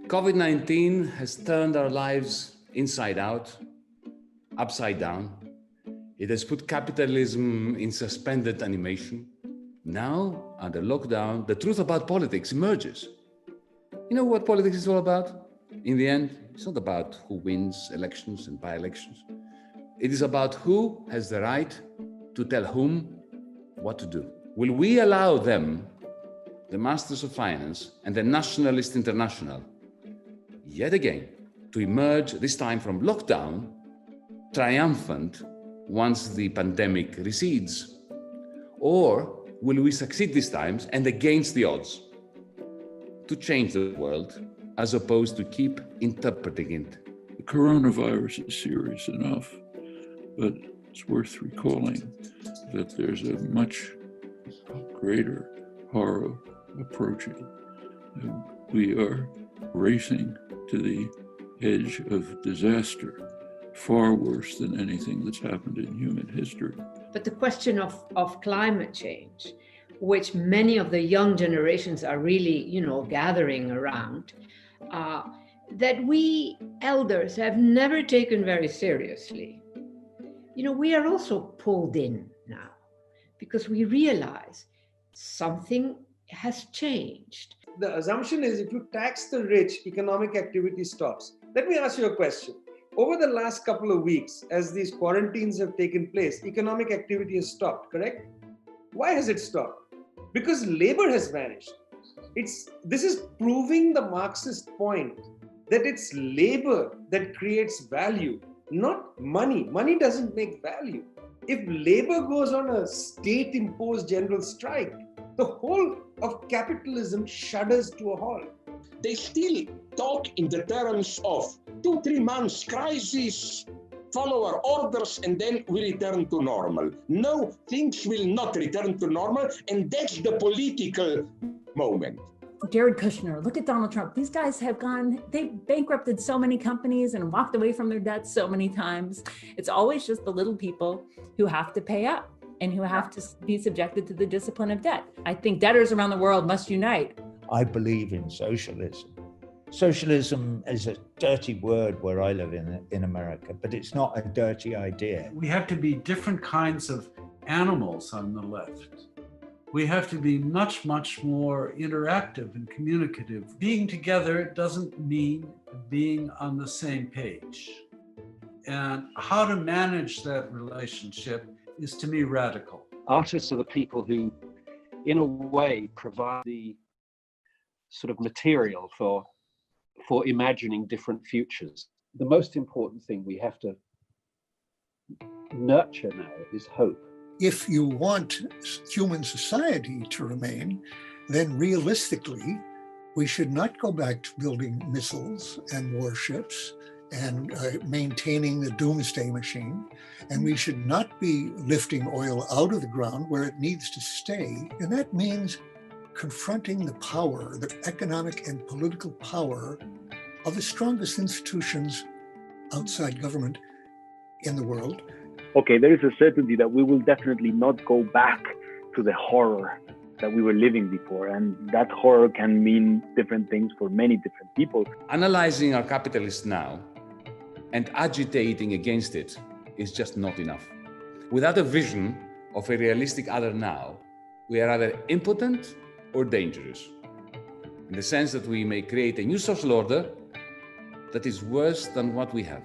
COVID-19 has turned our lives inside out, upside down. It has put capitalism in suspended animation. Now, under lockdown, the truth about politics emerges. You know what politics is all about? In the end, it's not about who wins elections and by-elections. It is about who has the right to tell whom what to do. Will we allow them, the masters of finance and the nationalist international, yet again, to emerge this time from lockdown, triumphant once the pandemic recedes? Or will we succeed this time and against the odds to change the world as opposed to keep interpreting it? The coronavirus is serious enough, but it's worth recalling that there's a much greater horror approaching. We are racing to the edge of disaster, far worse than anything that's happened in human history. But the question of climate change, which many of the young generations are really, gathering around, that we elders have never taken very seriously. We are also pulled in now because we realize something has changed. The assumption is if you tax the rich, economic activity stops. Let me ask you a question. Over the last couple of weeks, as these quarantines have taken place, economic activity has stopped, correct? Why has it stopped? Because labor has vanished. This is proving the Marxist point that it's labor that creates value, not money. Money doesn't make value. If labor goes on a state-imposed general strike, the whole of capitalism shudders to a halt. They still talk in the terms of 2-3 months crisis, follow our orders, and then we return to normal. No, things will not return to normal, and that's the political moment. Jared Kushner, look at Donald Trump. These guys they've bankrupted so many companies and walked away from their debts so many times. It's always just the little people who have to pay up and who have to be subjected to the discipline of debt. I think debtors around the world must unite. I believe in socialism. Socialism is a dirty word where I live in America, but it's not a dirty idea. We have to be different kinds of animals on the left. We have to be much, much more interactive and communicative. Being together doesn't mean being on the same page. And how to manage that relationship is, to me, radical. Artists are the people who, in a way, provide the sort of material for imagining different futures. The most important thing we have to nurture now is hope. If you want human society to remain, then realistically, we should not go back to building missiles and warships and maintaining the doomsday machine. And we should not be lifting oil out of the ground where it needs to stay. And that means confronting the power, the economic and political power of the strongest institutions outside government in the world. Okay, there is a certainty that we will definitely not go back to the horror that we were living before. And that horror can mean different things for many different people. Analyzing our capitalist now and agitating against it is just not enough. Without a vision of a realistic other now, we are either impotent or dangerous, in the sense that we may create a new social order that is worse than what we have.